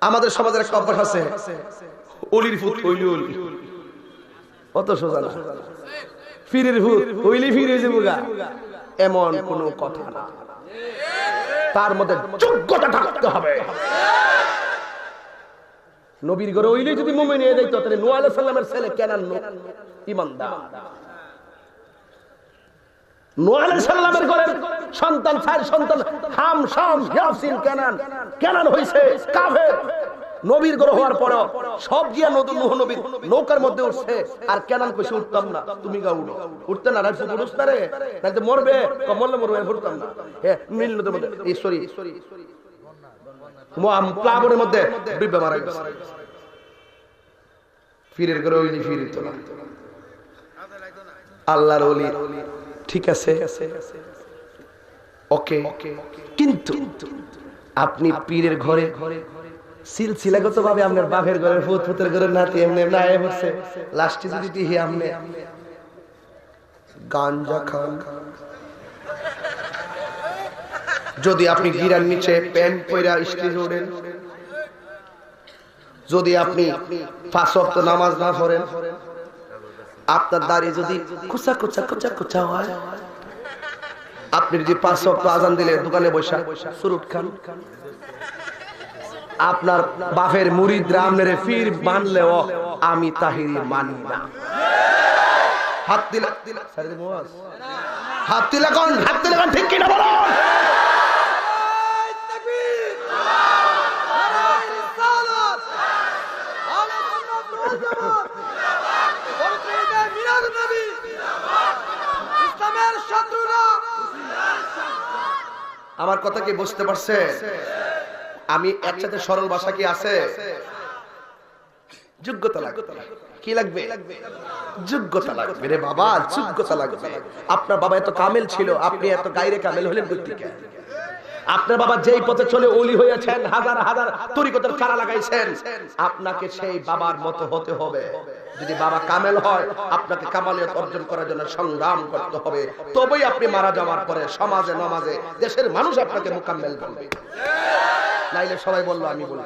আমাদের সমাজের একটা অভ্যাস আছে, অলির ভূত হইলি অলি, অত সোজা না। ফিরের ভূত হইলি ফিরে যাবো গা, এমন কোনো কথা না। তার মধ্যে যোগ্যতা থাকতে হবে। নবীর ঘরে হইলে যদি মুমিন হয়ে যাইতো, তাহলে নূহ আলাইহিস সালামের ছেলে কেনান ঈমানদার। নূহ আলাইহিস সালামের ঘরের সন্তান, চার সন্তান, হাম, শাম, ইয়াসিন, কেনান হইছে কাফের। নবীর ঘরে হওয়ার পরে সব গিয়া নূহ নবীর নৌকার মধ্যে উঠছে, আর কেনান কইছে উঠতাম না, তুমি গা উঠো। উঠতে না রাখছো পুরুষ না রে, তাহলে মরবে, মরলে মরবে, উঠতাম না। হ্যাঁ, নীল নদের মধ্যে সরি প্লাবনের মধ্যে ডুবে মারা গেছে। ফিরের ঘরে ওই ফিরে তো না, আল্লাহর ওলি। ঠিক আছে, ওকে, কিন্তু আপনি পীরের ঘরে সিলসিলাগত ভাবে আপনার বাপের ঘরের ফুতের ঘরের নাতি এমনি না হচ্ছে, লাস্টে যদি দিহি আপনি গাঞ্জা খান, যদি আপনি গিরার নিচে প্যান্ট পয়রা স্টেজে ওঠেন, যদি আপনি 5 ওয়াক্ত নামাজ না পড়েন, আপনার দাড়ি যদি কুচা কুচা কুচা কুচা হয়, আপনি যদি 5 ওয়াক্ত আজান দিলে দোকানে বসা সুরুট খান, আপনার বাপের মুরিদরা আমনের পীর মানলেও আমি তাহিরি মানি না। হাত দিলা হাত দিলা কোন, হাত দিলা কোন, ঠিক কিনা বলো? আমার কথা কি বুঝতে পারছে? আমি একসাথে সরল ভাষা কি আছে? যোগ্যতা লাগবে। কি লাগবে? যোগ্যতা লাগবে রে বাবা, যোগ্যতা লাগবে। আপনার বাবা এত কামেল ছিল, আপনি এত গায়রে কামেল হলেন কই থেকে? আপনার বাবা যেই পথে চলে ওলি হয়েছেন, হাজার হাজার তরিকতের চারা লাগাইছেন, আপনাকে সেই বাবার মতো হতে হবে। যদি বাবা কামেল হয়, আপনাকে কামালিয়ত অর্জন করার জন্য সংগ্রাম করতে হবে, তবেই আপনি মারা যাওয়ার পরে সমাজে নমাজে দেশের মানুষ আপনাকে মুকাম্মেল বলবে। নাইলে সবাই বললো আমি বলি।